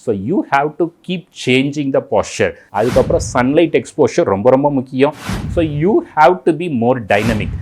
So you have to keep changing the posture. அதுக்கப்புறம் sunlight exposure ரொம்ப ரொம்ப முக்கியம். So you have to be more dynamic.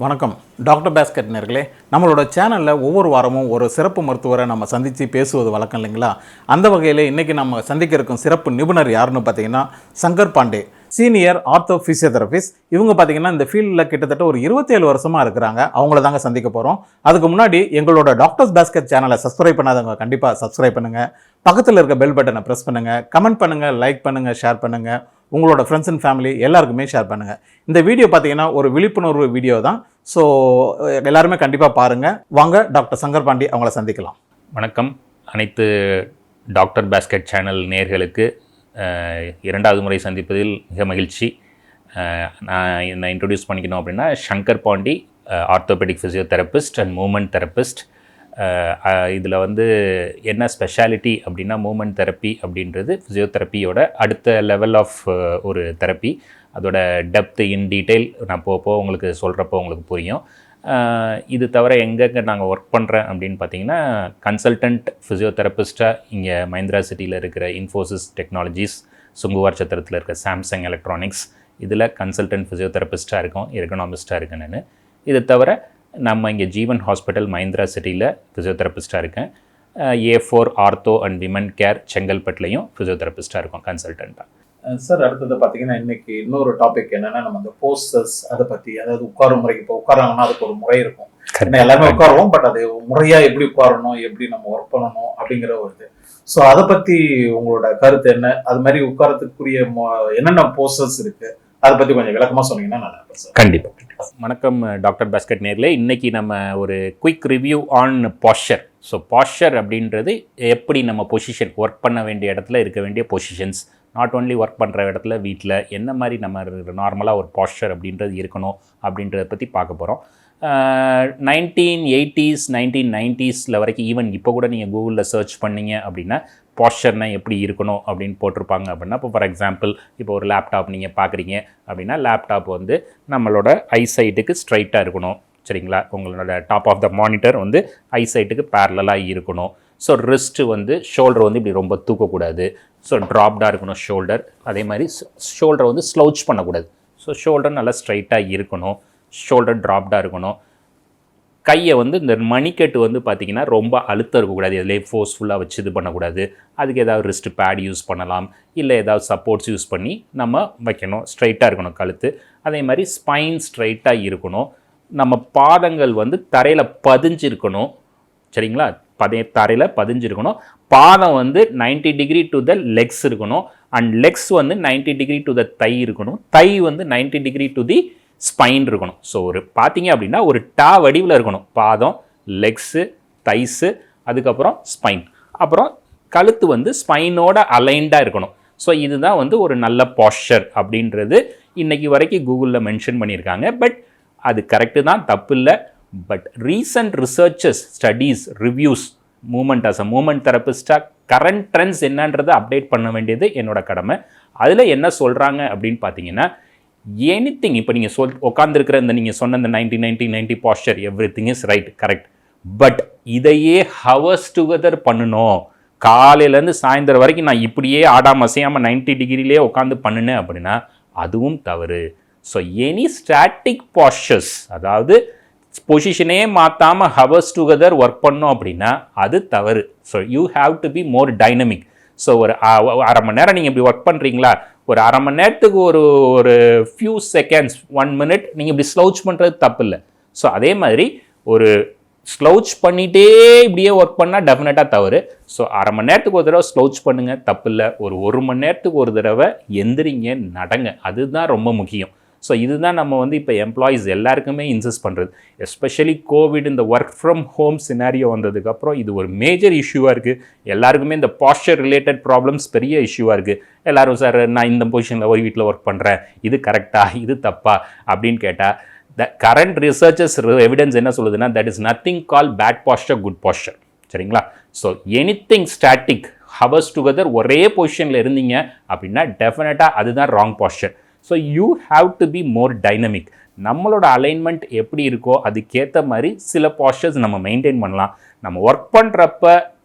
வணக்கம் doctor basket நேர்களே, நம்மளோட சேனலில் ஒவ்வொரு வாரமும் ஒரு சிறப்பு மருத்துவரை நம்ம சந்தித்து பேசுவது வழக்கம் இல்லைங்களா? அந்த வகையில் இன்றைக்கி நம்ம சந்திக்க இருக்கும் சிறப்பு நிபுணர் யாருன்னு பார்த்தீங்கன்னா Shankar Pandey, senior ortho physiotherapist. இவங்க பார்த்தீங்கன்னா இந்த ஃபீல்டில் கிட்டத்தட்ட ஒரு 27 வருஷமாக இருக்கிறாங்க. அவங்கள தாங்க சந்திக்க போகிறோம். அதுக்கு முன்னாடி எங்களோட டாக்டர்ஸ் பாஸ்கெட் சேனலை சப்ஸ்கிரைப் பண்ணாதவங்க கண்டிப்பாக சப்ஸ்கிரைப் பண்ணுங்கள், பக்கத்தில் இருக்க பெல் பட்டனை ப்ரெஸ் பண்ணுங்கள், கமெண்ட் பண்ணுங்கள், லைக் பண்ணுங்கள், ஷேர் பண்ணுங்கள், உங்களோட ஃப்ரெண்ட்ஸ் அண்ட் ஃபேமிலி எல்லாருக்குமே ஷேர் பண்ணுங்கள். இந்த வீடியோ பார்த்தீங்கன்னா ஒரு விழிப்புணர்வு வீடியோ தான். ஸோ எல்லாருமே கண்டிப்பாக பாருங்கள். வாங்க டாக்டர் சங்கர் பாண்டி அவங்கள சந்திக்கலாம். வணக்கம். அனைத்து டாக்டர் பாஸ்கெட் சேனல் நேயர்களுக்கு இரண்டாவது முறை சந்திப்பதில் மிக மகிழ்ச்சி. நான் என்ன இன்ட்ரடியூஸ் பண்ணிக்கணும் அப்படின்னா, Shankar Pandi, orthopaedic physiotherapist and movement therapist. இதில் என்ன ஸ்பெஷாலிட்டி அப்படின்னா, மூமெண்ட் தெரப்பி அப்படின்றது ஃபிசியோதெரப்பியோட அடுத்த லெவல் ஆஃப் ஒரு தெரப்பி. அதோட டெப்த்து இன் டீட்டெயில் நான் போக உங்களுக்கு சொல்கிறப்போ உங்களுக்கு புரியும். இது தவிர எங்கெங்கே நாங்கள் ஒர்க் பண்ணுறேன் அப்படின்னு பார்த்தீங்கன்னா, கன்சல்டன்ட் ஃபிசியோதெரபிஸ்ட்டாக இங்கே மஹிந்திரா சிட்டியில் இருக்கிற இன்ஃபோசிஸ் டெக்னாலஜிஸ், சுங்குவார் சத்திரத்தில் இருக்கிற சாம்சங் எலக்ட்ரானிக்ஸ், இதில் கன்சல்டன்ட் ஃபிசியோதெரபிஸ்ட்டாக இருக்கோம், எர்கனாமிஸ்ட்டாக இருக்கேன் நான். இது தவிர நம்ம இங்கே ஜீவன் ஹாஸ்பிட்டல் மஹிந்திரா சிட்டியில் ஃபிசியோதெரபிஸ்ட்டாக இருக்கேன். A4 ortho and women care செங்கல்பட்டுலையும் ஃபிசியோதெரபிஸ்ட்டாக இருக்கும் கன்சல்டண்ட்டாக. சார், அடுத்தது பார்த்தீங்கன்னா இன்றைக்கி இன்னொரு டாபிக் என்னென்னா, நம்ம அந்த போஸ்டர்ஸ் அதை பற்றி, அதாவது உட்காரும் முறைக்கு இப்போ உட்காராங்கன்னா அதுக்கு ஒரு முறை இருக்கும். எல்லாமே உட்காருவோம், பட் அது முறையாக எப்படி உட்காரணும், எப்படி நம்ம ஒர்க் பண்ணணும் அப்படிங்கிற ஒரு இது. ஸோ அதை பற்றி உங்களோட கருத்து என்ன? அது மாதிரி உட்காரத்துக்குரிய என்னென்ன போஸ்டர்ஸ் இருக்குது, அதை பற்றி கொஞ்சம் விளக்கமாக சொன்னீங்கன்னா நல்லா இருக்கும் சார். கண்டிப்பாக. வணக்கம் டாக்டர் பாஸ்கெட் நேர்களே. இன்றைக்கி நம்ம ஒரு quick review on posture. So posture அப்படின்றது எப்படி நம்ம பொசிஷன், ஒர்க் பண்ண வேண்டிய இடத்துல இருக்க வேண்டிய பொசிஷன்ஸ், நாட் ஓன்லி ஒர்க் பண்ணுற இடத்துல, வீட்டில் என்ன மாதிரி நம்ம நார்மலாக ஒரு posture அப்படின்றது இருக்கணும் அப்படின்றத பற்றி பார்க்க போகிறோம். 1980s 1990s வரைக்கும், ஈவன் இப்போ கூட நீங்கள் கூகுளில் சர்ச் பண்ணிங்க அப்படின்னா posture எப்படி இருக்கணும் அப்படின்னு போட்டிருப்பாங்க. அப்படின்னா இப்போ ஃபார் எக்ஸாம்பிள், இப்போ ஒரு லேப்டாப் நீங்கள் பார்க்குறீங்க அப்படின்னா, லேப்டாப் நம்மளோட ஐசைட்டுக்கு ஸ்ட்ரைட்டாக இருக்கணும், சரிங்களா? உங்களோட டாப் ஆஃப் த மானிட்டர் ஐசைட்டுக்கு பேரலாக இருக்கணும். ஸோ ரிஸ்ட்டு ஷோல்டர் இப்படி ரொம்ப தூக்கக்கூடாது. ஸோ ட்ராப்டாக இருக்கணும் ஷோல்டர். அதே மாதிரி ஷோல்டரை ஸ்லௌச் பண்ணக்கூடாது. ஸோ ஷோல்டர் நல்லா ஸ்ட்ரைட்டாக இருக்கணும், ஷோல்டர் ட்ராப்டாக இருக்கணும். கையை இந்த மணிக்கட்டு பார்த்திங்கன்னா ரொம்ப அழுத்தம் இருக்கக்கூடாது, இதிலே ஃபோர்ஸ்ஃபுல்லாக வச்சு இது பண்ணக்கூடாது. அதுக்கு ஏதாவது ரிஸ்ட் பேட் யூஸ் பண்ணலாம், இல்லை ஏதாவது சப்போர்ட்ஸ் யூஸ் பண்ணி நம்ம வைக்கணும். ஸ்ட்ரைட்டாக இருக்கணும் கழுத்து. அதே மாதிரி ஸ்பைன் ஸ்ட்ரைட்டாக இருக்கணும். நம்ம பாதங்கள் தரையில் பதிஞ்சிருக்கணும், சரிங்களா? தரையில் பதிஞ்சிருக்கணும். பாதம் 90 டிகிரி டு த லெக்ஸ் இருக்கணும். And legs 90 degree to the thigh இருக்கணும். Thigh 90 degree to the spine இருக்கணும். ஸோ பார்த்தீங்க அப்படின்னா ஒரு டா வடிவில் இருக்கணும். பாதம், லெக்ஸு, தைஸு, அதுக்கப்புறம் ஸ்பைன், அப்புறம் கழுத்து ஸ்பைனோட அலைண்டாக இருக்கணும். ஸோ இதுதான் ஒரு நல்ல posture அப்படின்றது இன்றைக்கி வரைக்கும் கூகுளில் மென்ஷன் பண்ணியிருக்காங்க. பட் அது கரெக்டு தான், தப்பு இல்லை. But recent researches, studies, reviews movement as a movement தெரபிஸ்டாக கரண்ட் ட்ரெண்ட்ஸ் என்னன்றதை அப்டேட் பண்ண வேண்டியது என்னோட கடமை. அதில் என்ன சொல்கிறாங்க அப்படின்னு பார்த்தீங்கன்னா, எனிதிங் இப்போ நீங்கள் உட்காந்துருக்கிற இந்த நீங்கள் சொன்ன இந்த 90 pastor everything is right, correct. But இதையே ஹவர்ஸ் டுகெதர் பண்ணணும். காலையிலேருந்து சாயந்தரம் வரைக்கும் நான் இப்படியே ஆடாமல் அசையாமல் 90 டிகிரிலே உட்காந்து பண்ணினேன் அப்படின்னா அதுவும் தவறு. ஸோ எனி ஸ்டாட்டிக் பாஸ்டர்ஸ், அதாவது பொசிஷனே மாற்றாமல் ஹவர்ஸ் டுகெதர் ஒர்க் பண்ணோம் அப்படின்னா அது தவறு. So you have to be more dynamic. So ஒரு அரை மணி நேரம் நீங்கள் இப்படி ஒர்க் பண்ணுறீங்களா, ஒரு அரை மணி நேரத்துக்கு ஒரு ஃபியூ செகண்ட்ஸ் 1 மினிட் நீங்கள் இப்படி ஸ்லவுச் பண்ணுறது தப்பு இல்லை. ஸோ அதே மாதிரி ஒரு ஸ்லவுச் பண்ணிகிட்டே இப்படியே ஒர்க் பண்ணால் டெஃபினட்டாக தவறு. ஸோ அரை மணி நேரத்துக்கு ஒரு தடவை ஸ்லவுச் பண்ணுங்கள், தப்பு இல்லை. ஒரு மணி நேரத்துக்கு ஒரு தடவை எந்திரிங்க, நடங்க, அதுதான் ரொம்ப முக்கியம். ஸோ இதுதான் நம்ம இப்போ எம்ப்ளாயீஸ் எல்லாருக்குமே இன்சிஸ்ட் பண்ணுறது. எஸ்பெஷலி கோவிட் இந்த ஒர்க் ஃப்ரம் ஹோம் சினாரியோ வந்ததுக்கப்புறம் இது ஒரு மேஜர் இஷ்யூவாக இருக்குது. எல்லாருக்குமே இந்த பாஸ்டர் ரிலேட்டட் ப்ராப்ளம்ஸ் பெரிய இஷ்யூவாக இருக்குது. எல்லோரும் சார் நான் இந்த பொசிஷனில் ஒரு வீட்டில் ஒர்க் பண்ணுறேன், இது கரெக்டாக இது தப்பா அப்படின்னு கேட்டால் the current researchers evidence என்ன சொல்லுதுன்னா, that is nothing called bad posture, good posture. சரிங்களா? So anything static hours together ஒரே பொசிஷனில் இருந்தீங்க அப்படின்னா டெஃபினட்டாக அதுதான் wrong pastor. So you have to be more dynamic. நம்மளோட அலைன்மெண்ட் எப்படி இருக்கோ அதுக்கேற்ற மாதிரி சில பாஸ்டர்ஸ் நம்ம மெயின்டைன் பண்ணலாம். நம்ம ஒர்க் பண்ணுறப்ப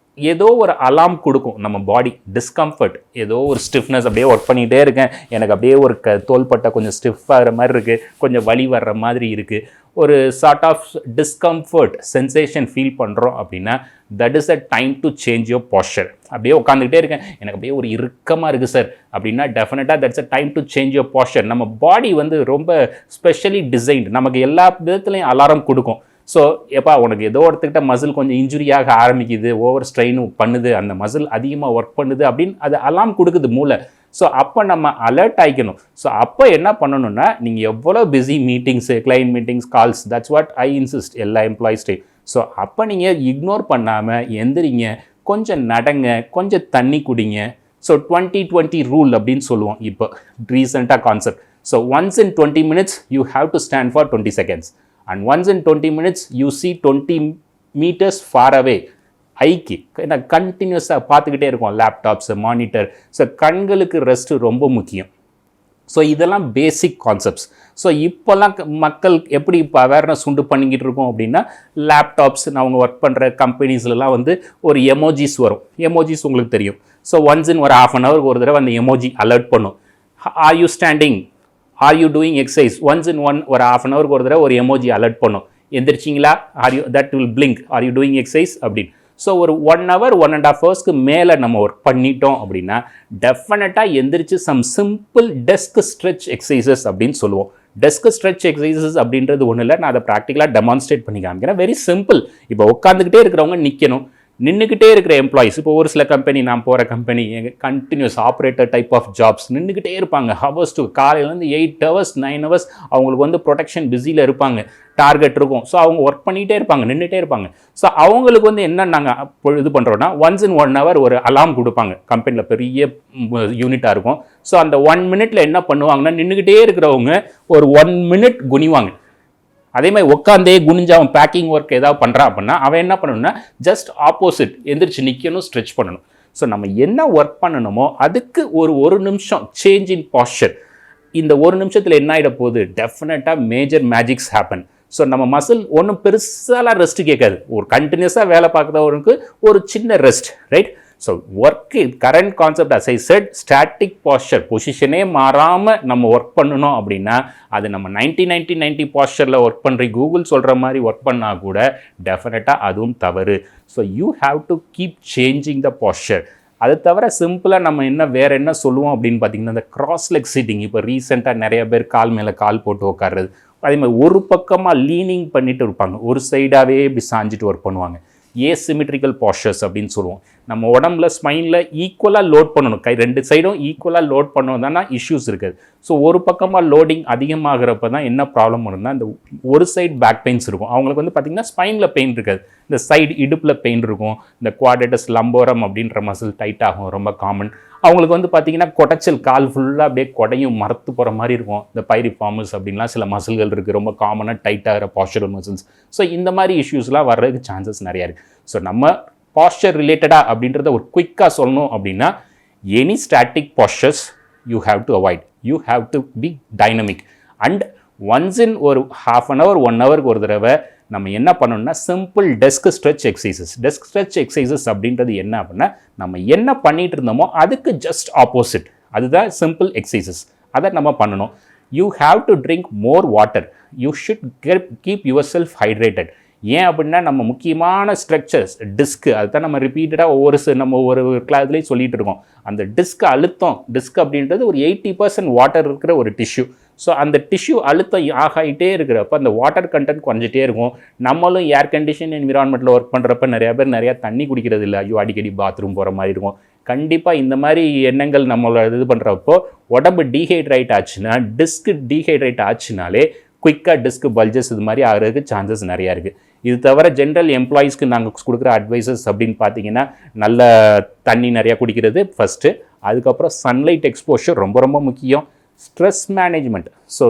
ஏதோ ஒரு அலாம் கொடுக்கும் நம்ம பாடி, டிஸ்கம்ஃபர்ட், ஏதோ ஒரு ஸ்டிஃப்னஸ், அப்படியே ஒர்க் பண்ணிகிட்டே இருக்கேன், எனக்கு அப்படியே ஒரு தோள்பட்டை கொஞ்சம் ஸ்டிஃப் ஆகிற மாதிரி இருக்குது, கொஞ்சம் வலி வர்ற மாதிரி இருக்குது, ஒரு sort of discomfort sensation feel பண்ணுறோம் அப்படின்னா that is a time to change your posture. அப்படியே உட்காந்துக்கிட்டே இருக்கேன், எனக்கு அப்படியே ஒரு இறுக்கமாக இருக்குது சார் அப்படின்னா டெஃபினட்டாக that's a time to change your pastor. நம்ம பாடி ரொம்ப ஸ்பெஷலி டிசைன்டு, நமக்கு எல்லா விதத்துலையும் அலாரம் கொடுக்கும். ஸோ எப்பா உனக்கு ஏதோ ஒருத்தக்கிட்ட மசில் கொஞ்சம் இன்ஜுரியாக ஆரம்பிக்குது, ஓவர் ஸ்ட்ரெயின் பண்ணுது, அந்த மசில் அதிகமாக ஒர்க் பண்ணுது அப்படின்னு அது அலாம் கொடுக்குது மூளை. ஸோ அப்போ நம்ம அலர்ட் ஆகிக்கணும். ஸோ அப்போ என்ன பண்ணணும்னா, நீங்கள் எவ்வளோ busy meetings, client meetings, calls, that's what I insist எல்லா எம்ப்ளாயிஸ்டே. ஸோ அப்போ நீங்கள் இக்னோர் பண்ணாமல் எந்திரிங்க, கொஞ்சம் நடங்க, கொஞ்சம் தண்ணி குடிங்க. ஸோ 20-20 ரூல் அப்படின்னு சொல்லுவோம் இப்போ ரீசெண்டாக concept. So once in 20 minutes you have to stand for 20 seconds. And once in 20 minutes you see 20 meters far away. ஐக்கு ஏன்னா கண்டினியூஸாக பார்த்துக்கிட்டே இருக்கும் லேப்டாப்ஸ், மானிட்டர். ஸோ கண்களுக்கு ரெஸ்ட்டு ரொம்ப முக்கியம். ஸோ இதெல்லாம் பேசிக் கான்செப்ட்ஸ். ஸோ இப்போல்லாம் மக்கள் எப்படி இப்போ அவேர்னஸ் உண்டு பண்ணிக்கிட்டு இருக்கோம் அப்படின்னா, லேப்டாப்ஸ் அவங்க ஒர்க் பண்ணுற கம்பெனிஸ்லாம் ஒரு எமோஜிஸ் வரும். எமோஜிஸ் உங்களுக்கு தெரியும். ஸோ ஒன்ஸ் இன் ஒரு ½ an hour ஒரு தடவை அந்த எமோஜி அலர்ட் பண்ணும். Are you standing, R you doing exercise, once in ஒரு ½ an hour ஒரு தடவை ஒரு எமோஜி அலர்ட் பண்ணும். எந்திரிச்சிங்களா, are you that will blink, are you doing exercise அப்படின்னு. ஸோ ஒரு 1 hour 1.5 hours மேலே நம்ம ஒர்க் பண்ணிட்டோம் அப்படின்னா டெஃபினட்டாக எந்திரிச்சு some simple desk stretch exercises அப்படின்னு சொல்லுவோம். டெஸ்க் ஸ்ட்ரெச் எக்ஸசைசஸ் அப்படின்றது ஒன்றும் இல்லை, நான் அதை ப்ராக்டிக்கலாக டெமான்ஸ்ட்ரேட் பண்ணி காமிக்கிறேன். Very simple. இப்போ உட்காந்துக்கிட்டே இருக்கிறவங்க நிற்கணும், நின்றுக்கிட்டே இருக்கிற எம்ப்ளாயிஸ். இப்போ ஒரு சில கம்பெனி, நான் போகிற company continuous operator type of jobs, நின்றுக்கிட்டே இருப்பாங்க ஹவர்ஸ் டு காலையிலேருந்து 8 hours 9 hours அவங்களுக்கு ப்ரொடெக்ஷன் பிஸியில் இருப்பாங்க, டார்கெட் இருக்கும். ஸோ அவங்க ஒர்க் பண்ணிகிட்டே இருப்பாங்க, நின்றுட்டே இருப்பாங்க. ஸோ அவங்களுக்கு என்ன நாங்கள் இது பண்ணுறோன்னா, ஒன்ஸ் இன் 1 hour ஒரு அலாம் கொடுப்பாங்க. கம்பெனியில் பெரிய யூனிட்டாக இருக்கும். ஸோ அந்த 1 minute என்ன பண்ணுவாங்கன்னா, நின்றுக்கிட்டே இருக்கிறவங்க ஒரு 1 minute குனிவாங்க. அதே மாதிரி உட்காந்தே குனிஞ்சு அவன் பேக்கிங் ஒர்க் ஏதாவது பண்ணுறான் அப்படின்னா அவன் என்ன பண்ணணும்னா ஜஸ்ட் ஆப்போசிட் எந்திரிச்சு நிற்கணும், ஸ்ட்ரெச் பண்ணணும். ஸோ நம்ம என்ன ஒர்க் பண்ணணுமோ அதுக்கு ஒரு நிமிஷம் சேஞ்ச் இன் பாஸ்டர். இந்த 1 நிமிஷத்தில் என்ன ஆகிட போகுது, டெஃபினட்டாக மேஜர் மேஜிக்ஸ் ஹேப்பன். ஸோ நம்ம மசில் ஒன்றும் பெருசாலாம் ரெஸ்ட்டு கேட்காது. ஒரு கண்டினியூஸாக வேலை பார்க்குறவருக்கு ஒரு சின்ன rest, right? So work current concept as I set static posture, பொசிஷனே மாறாமல் நம்ம ஒர்க் பண்ணணும் அப்படின்னா அது நம்ம 90 பாஸ்டரில் ஒர்க் பண்ணுற கூகுள் சொல்கிற மாதிரி ஒர்க் பண்ணால் கூட டெஃபினட்டாக அதுவும் தவறு. So you have to keep changing the pastor. அது தவிர சிம்பிளாக நம்ம வேறு என்ன சொல்லுவோம் அப்படின்னு பார்த்தீங்கன்னா, இந்த கிராஸ் லெக் சிட்டிங். இப்போ ரீசெண்டாக நிறைய பேர் கால் மேலே கால் போட்டு உட்காருறது, அதே மாதிரி ஒரு பக்கமாக லீனிங் பண்ணிட்டு இருப்பாங்க, ஒரு சைடாகவே இப்படி சாஞ்சிட்டு ஒர்க் பண்ணுவாங்க. ஏசிமெட்ரிக்கல் பாஸ்டர்ஸ் அப்படின்னு சொல்லுவோம். நம்ம உடம்புல ஸ்பைனில் ஈக்குவலாக லோட் பண்ணணும், 2 சைடும் ஈக்குவலாக லோட் பண்ணணும் தானே இஷ்யூஸ் இருக்குது. ஸோ ஒரு பக்கமாக லோடிங் அதிகமாகிறப்ப தான் என்ன ப்ராப்ளம் வரும்னா, இந்த ஒரு சைடு பேக் பெயின்ஸ் இருக்கும். அவங்களுக்கு பார்த்திங்கன்னா ஸ்பைனில் பெயின் இருக்காது, இந்த சைடு இடுப்பில் பெயின் இருக்கும். இந்த குவாட்ரேட்டஸ் லம்போரம் அப்படின்ற மசில் டைட் ஆகும், ரொம்ப காமன். அவங்களுக்கு பார்த்திங்கன்னா கொடைச்சல், கால் ஃபுல்லாக அப்படியே கொடையும் மரத்து போகிற மாதிரி இருக்கும். இந்த பைரிஃபார்மஸ் அப்படின்லாம் சில மசில்கள் இருக்குது, ரொம்ப காமனாக டைட் ஆகிற பாஸ்டரல் மசில்ஸ். ஸோ இந்த மாதிரி இஷ்யூஸ்லாம் வர்றதுக்கு சான்சஸ் நிறையா இருக்குது. ஸோ நம்ம பாஸ்டர் ரிலேட்டடாக அப்படின்றத ஒரு குயிக்காக சொல்லணும் அப்படின்னா any static postures you have to avoid. You have to be dynamic. And once in ஒரு half an hour 1 hour ஒரு தடவை நம்ம என்ன பண்ணணும்னா simple desk stretch exercises. Desk stretch exercises அப்படின்றது என்ன அப்படின்னா நம்ம என்ன பண்ணிட்டு இருந்தோமோ அதுக்கு ஜஸ்ட் ஆப்போசிட், அதுதான் சிம்பிள் எக்ஸசைசஸ். அதை நம்ம பண்ணணும். You have to drink more water. You should keep your self hydrated. ஏன் அப்படின்னா நம்ம முக்கியமான ஸ்ட்ரக்சர்ஸ் டிஸ்க்கு, அதுதான் நம்ம ரிப்பீட்டடாக நம்ம ஒரு கிளாஸ்லேயும் சொல்லிட்டு இருக்கோம். அந்த டிஸ்க் அழுத்தம், டிஸ்க் அப்படின்றது ஒரு 80% வாட்டர் இருக்கிற ஒரு டிஷ்யூ. ஸோ அந்த டிஷ்யூ அழுத்தம் ஆகிட்டே இருக்கிறப்ப அந்த வாட்டர் கண்டென்ட் குறைஞ்சிட்டே இருக்கும். நம்மளும் ஏர் கண்டிஷன் என்விரான்மெண்ட்டில் ஒர்க் பண்ணுறப்ப நிறையா தண்ணி குடிக்கிறது இல்லை. ஐயோ அடிக்கடி பாத்ரூம் போகிற மாதிரி இருக்கும். கண்டிப்பாக இந்த மாதிரி எண்ணங்கள் நம்மளோட இது பண்ணுறப்போ உடம்பு டீஹைட்ரேட் ஆச்சுன்னா, டிஸ்க் டீஹைட்ரேட் ஆச்சுனாலே குயிக்காக டிஸ்க் பல்ஜஸ் இது மாதிரி ஆகிறதுக்கு சான்சஸ் நிறையா இருக்குது. இது தவிர ஜென்ரல் எம்ப்ளாயீஸ்க்கு நாங்கள் கொடுக்குற அட்வைசஸ் அப்படின்னு பார்த்தீங்கன்னா நல்ல தண்ணி நிறையா குடிக்கிறது ஃபஸ்ட்டு. அதுக்கப்புறம் சன்லைட் எக்ஸ்போஷர் ரொம்ப ரொம்ப முக்கியம். Stress management. ஸோ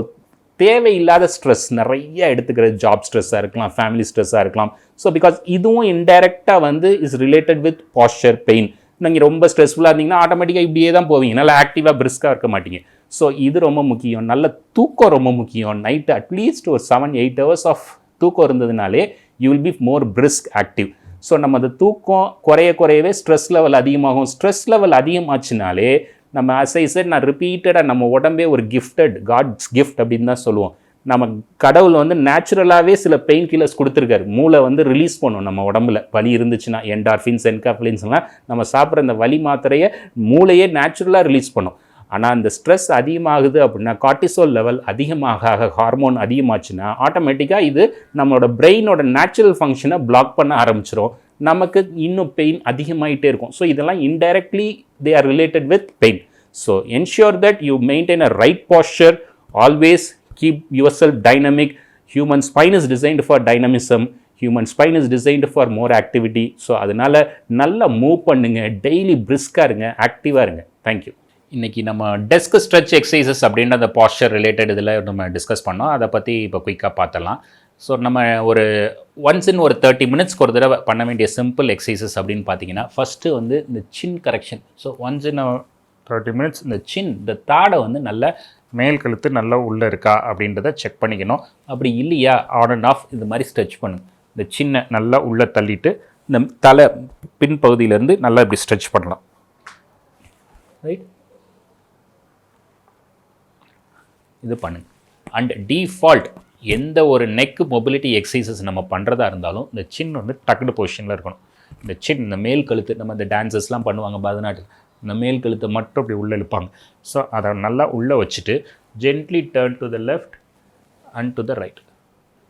தேவையில்லாத ஸ்ட்ரெஸ் நிறைய எடுத்துக்கிறது, ஜாப் ஸ்ட்ரெஸ்ஸாக இருக்கலாம், ஃபேமிலி ஸ்ட்ரெஸ்ஸாக இருக்கலாம். ஸோ பிகாஸ் இதுவும் இன்டைரக்டாக is related with posture pain. நீங்கள் ரொம்ப ஸ்ட்ரெஸ்ஃபுல்லாக இருந்தீங்கன்னா ஆட்டோமேட்டிக்காக இப்படியே தான் போவீங்க, நல்லா ஆக்டிவாக பிரிஸ்காக இருக்க மாட்டீங்க. ஸோ இது ரொம்ப முக்கியம். நல்ல தூக்கம் ரொம்ப முக்கியம். நைட்டு அட்லீஸ்ட் ஒரு 7-8 hours ஆஃப் தூக்கம் இருந்ததுனாலே you will be more brisk active. So நம்ம அந்த தூக்கம் குறையவே ஸ்ட்ரெஸ் லெவல் அதிகமாகும். ஸ்ட்ரெஸ் லெவல் அதிகமாச்சுனாலே நம்ம அசைசர் நான் ரிப்பீட்டடாக நம்ம உடம்பே ஒரு கிஃப்டட், காட்ஸ் கிஃப்ட் அப்படின்னு தான் சொல்லுவோம். நம்ம கடவுள் நேச்சுரலாகவே சில பெயின் கில்லர்ஸ் கொடுத்துருக்காரு. மூளை ரிலீஸ் பண்ணும் நம்ம உடம்புல வலி இருந்துச்சுன்னா. என்டார்ஃபின்ஸ், என்காஃபிலின்ஸ்லாம் நம்ம சாப்பிட்ற அந்த வலி மாத்திரையை மூளையே நேச்சுரலாக ரிலீஸ் பண்ணும். ஆனால் அந்த ஸ்ட்ரெஸ் அதிகமாகுது அப்படின்னா, கார்டிசோல் லெவல் அதிகமாக ஹார்மோன் அதிகமாச்சுன்னா ஆட்டோமேட்டிக்காக இது நம்மளோட பிரெயினோட நேச்சுரல் ஃபங்க்ஷனை பிளாக் பண்ண ஆரம்பிச்சிடும். நமக்கு இன்னும் பெயின் அதிகமாகிட்டே இருக்கும். ஸோ இதெல்லாம் indirectly they are related with pain. So ensure that you maintain a right posture. Always keep yourself dynamic. Human spine is designed for dynamism. Human spine is designed for more activity. So அதனால் நல்லா move பண்ணுங்க, daily பிரிஸ்காக இருங்க, ஆக்டிவாக இருங்க. Thank you. இன்றைக்கி நம்ம desk stretch exercises அப்படின்ற அந்த பாஸ்டர் ரிலேட்டட் இதில் நம்ம டிஸ்கஸ் பண்ணோம். அதை பற்றி இப்போ குயிக்காக பார்த்தலாம். ஸோ நம்ம ஒன்ஸ் இன் ஒரு 30 minutesக்கு ஒரு தடவை பண்ண வேண்டிய சிம்பிள் எக்ஸசைசஸ் அப்படின்னு பார்த்தீங்கன்னா, ஃபஸ்ட்டு இந்த chin correction. So once in 30 minutes இந்த இந்த தாடை நல்லா மேல் கழுத்து நல்லா உள்ளே இருக்கா அப்படின்றத செக் பண்ணிக்கணும். அப்படி இல்லையா ஆன் அண்ட் ஆஃப் இந்த மாதிரி ஸ்ட்ரெச் பண்ணுங்க. இந்த சின்ன நல்லா உள்ளே தள்ளிட்டு இந்த தலை பின்பகுதியிலேருந்து நல்லா இப்படி ஸ்ட்ரெச் பண்ணலாம். ரைட், இது பண்ணுங்க. அண்ட் டிஃபால்ட் எந்த ஒரு நெக் மொபிலிட்டி எக்ஸசைசஸ் நம்ம பண்ணுறதா இருந்தாலும் இந்த சின் டக்குடு பொசிஷனில் இருக்கணும். இந்த மேல் கழுத்து, நம்ம இந்த டான்சஸ்லாம் பண்ணுவாங்க பரதநாட்டியம், இந்த மேல் கழுத்தை மட்டும் அப்படி உள்ளே இழுப்பாங்க. ஸோ அதை நல்லா உள்ளே வச்சுட்டு gently turn to the left and to the right.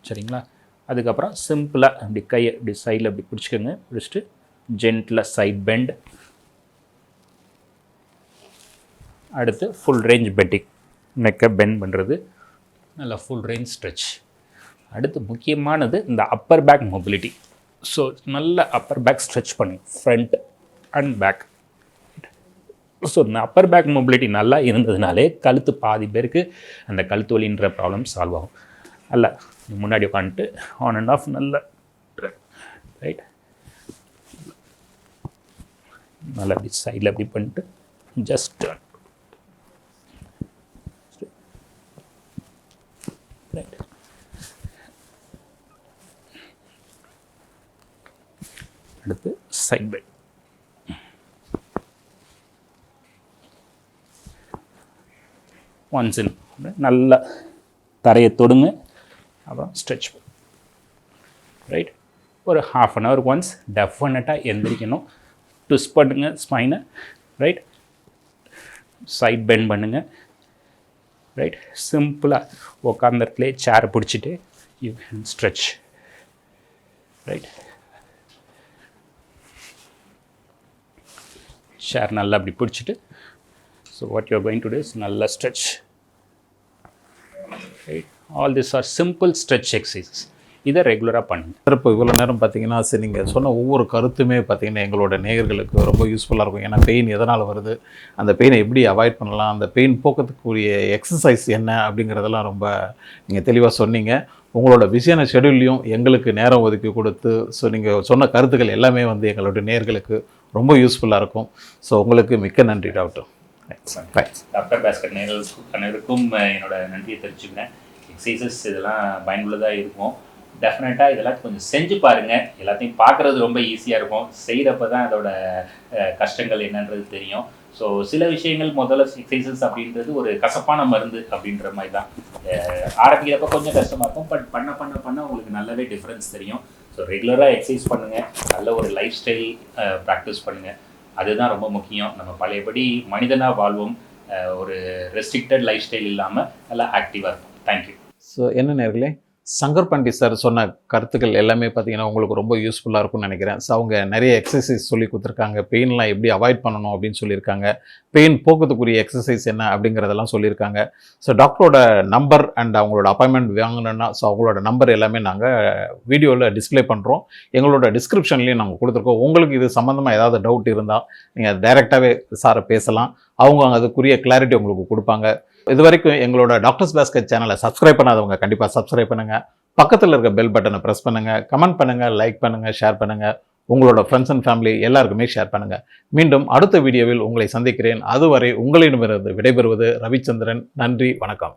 சரிங்களா? அதுக்கப்புறம் சிம்பிளாக அப்படி கையை இப்படி சைடில் அப்படி பிடிச்சிக்கோங்க. பிடிச்சிட்டு ஜென்டில் சைட் பெண்ட். அடுத்து ஃபுல் ரேஞ்ச் பெண்டிங், நெக்கை பெண்ட் பண்ணுறது, நல்லா ஃபுல் ரேஞ்ச் ஸ்ட்ரெச். அடுத்து முக்கியமானது இந்த அப்பர் பேக் மொபிலிட்டி. ஸோ நல்ல அப்பர் பேக் ஸ்ட்ரெச் பண்ணி ஃப்ரண்ட் அண்ட் பேக். ஸோ இந்த அப்பர் பேக் மொபிலிட்டி நல்லா இருந்ததுனாலே கழுத்து பாதி பேருக்கு அந்த கழுத்து வலின்ற ப்ராப்ளம் சால்வ் ஆகும். அல்ல முன்னாடி உட்காந்துட்டு ஆன் அண்ட் ஆஃப் நல்ல ரைட், நல்லா அப்படி சைடில் அப்படி பண்ணிட்டு ஜஸ்ட் ரைட். அடுத்து சைட் பெண்ட். ஒன்ஸ் இன் நல்லா தரையை தொடுங்க, அப்புறம் ஸ்ட்ரெச் ரைட். ஒரு half an hour ஒன்ஸ் டெஃபினட்டாக எந்திரிக்கணும். ட்விஸ்ட் பண்ணுங்க ஸ்பைனை ரைட், சைட் பெண்ட் பண்ணுங்க ரைட். சிம்பிளாக உட்காந்த இடத்துல சேரை பிடிச்சிட்டு யூ கேன் ஸ்ட்ரெச் ரைட். சேர் நல்லா அப்படி பிடிச்சிட்டு, so what you are going to do is nalla stretch right. All these are simple stretch exercises. இதை ரெகுலராக பண்ணுங்க. இப்போ இவ்வளோ நேரம் பார்த்தீங்கன்னா சரி நீங்கள் சொன்ன ஒவ்வொரு கருத்துமே பார்த்தீங்கன்னா எங்களோட நேயர்களுக்கு ரொம்ப யூஸ்ஃபுல்லாக இருக்கும். ஏன்னா பெயின் எதனால் வருது, அந்த பெயினை எப்படி அவாய்ட் பண்ணலாம், அந்த பெயின் போக்கத்துக்குரிய எக்ஸசைஸ் என்ன அப்படிங்கிறதெல்லாம் ரொம்ப நீங்கள் தெளிவாக சொன்னீங்க. உங்களோட பிஸியான ஷெடியூல்லையும் எங்களுக்கு நேரம் ஒதுக்கி கொடுத்து நீங்கள் சொன்ன கருத்துக்கள் எல்லாமே எங்களுடைய நேயர்களுக்கு ரொம்ப யூஸ்ஃபுல்லாக இருக்கும். ஸோ உங்களுக்கு மிக்க நன்றி டாக்டர். டாக்டர் பாஸ்கர் அனைவருக்கும் என்னோட நன்றியை தெரிவிச்சுக்கிறேன். எக்ஸசைசஸ் இதெல்லாம் பயனுள்ளதாக இருக்கும். டெஃபினட்டாக இதெல்லாம் கொஞ்சம் செஞ்சு பாருங்கள். எல்லாத்தையும் பார்க்குறது ரொம்ப ஈஸியாக இருக்கும், செய்கிறப்ப தான் அதோட கஷ்டங்கள் என்னன்றது தெரியும். ஸோ சில விஷயங்கள் முதல்ல எக்ஸசைசஸ் அப்படின்றது ஒரு கசப்பான மருந்து அப்படின்ற மாதிரி தான். ஆரம்பிக்கிறப்ப கொஞ்சம் கஷ்டமாக இருக்கும், பட் பண்ண உங்களுக்கு நல்லாவே டிஃப்ரென்ஸ் தெரியும். ஸோ ரெகுலராக எக்ஸசைஸ் பண்ணுங்கள், நல்ல ஒரு லைஃப் ஸ்டைல் ப்ராக்டிஸ் பண்ணுங்கள். அதுதான் ரொம்ப முக்கியம். நம்ம பழையபடி மனிதனாக வாழ்வோம், ஒரு ரெஸ்ட்ரிக்டட் லைஃப் ஸ்டைல் இல்லாமல் நல்லா ஆக்டிவாக இருக்கும். தேங்க்யூ. ஸோ என்ன நேர்களே, சங்கர் பாண்டி சார் சொன்ன கருத்துக்கள் எல்லாமே பார்த்தீங்கன்னா உங்களுக்கு ரொம்ப யூஸ்ஃபுல்லாக இருக்கும்னு நினைக்கிறேன். ஸோ அவங்க நிறைய எக்ஸசைஸ் சொல்லி கொடுத்துருக்காங்க, பெயின்லாம் எப்படி அவாய்ட் பண்ணணும் அப்படின்னு சொல்லியிருக்காங்க, பெயின் போக்குறதுக்குரிய எக்ஸசைஸ் என்ன அப்படிங்கிறதெல்லாம் சொல்லியிருக்காங்க. ஸோ டாக்டரோட நம்பர் அண்ட் அவங்களோட அப்பாயின்மெண்ட் வாங்கணுன்னா ஸோ அவங்களோட நம்பர் எல்லாமே நாங்கள் வீடியோவில் டிஸ்பிளே பண்ணுறோம், எங்களோட டிஸ்கிரிப்ஷன்லேயும் நாங்கள் கொடுத்துருக்கோம். உங்களுக்கு இது சம்மந்தமாக ஏதாவது டவுட் இருந்தால் நீங்கள் டைரெக்டாகவே சாரை பேசலாம், அவங்க அதுக்குரிய கிளாரிட்டி உங்களுக்கு கொடுப்பாங்க. இது வரைக்கும் எங்களோட டாக்டர்ஸ் பாஸ்கெட் சேனலை சப்ஸ்கிரைப் பண்ணாதவங்க கண்டிப்பாக சப்ஸ்கிரைப் பண்ணுங்கள், பக்கத்தில் இருக்க பெல் பட்டனை ப்ரெஸ் பண்ணுங்கள், கமெண்ட் பண்ணுங்கள், லைக் பண்ணுங்கள், ஷேர் பண்ணுங்கள், உங்களோட ஃப்ரெண்ட்ஸ் அண்ட் ஃபேமிலி எல்லாருக்குமே ஷேர் பண்ணுங்கள். மீண்டும் அடுத்த வீடியோவில் உங்களை சந்திக்கிறேன். அதுவரை உங்களிடமிருந்து விடைபெறுவது ரவிச்சந்திரன். நன்றி, வணக்கம்.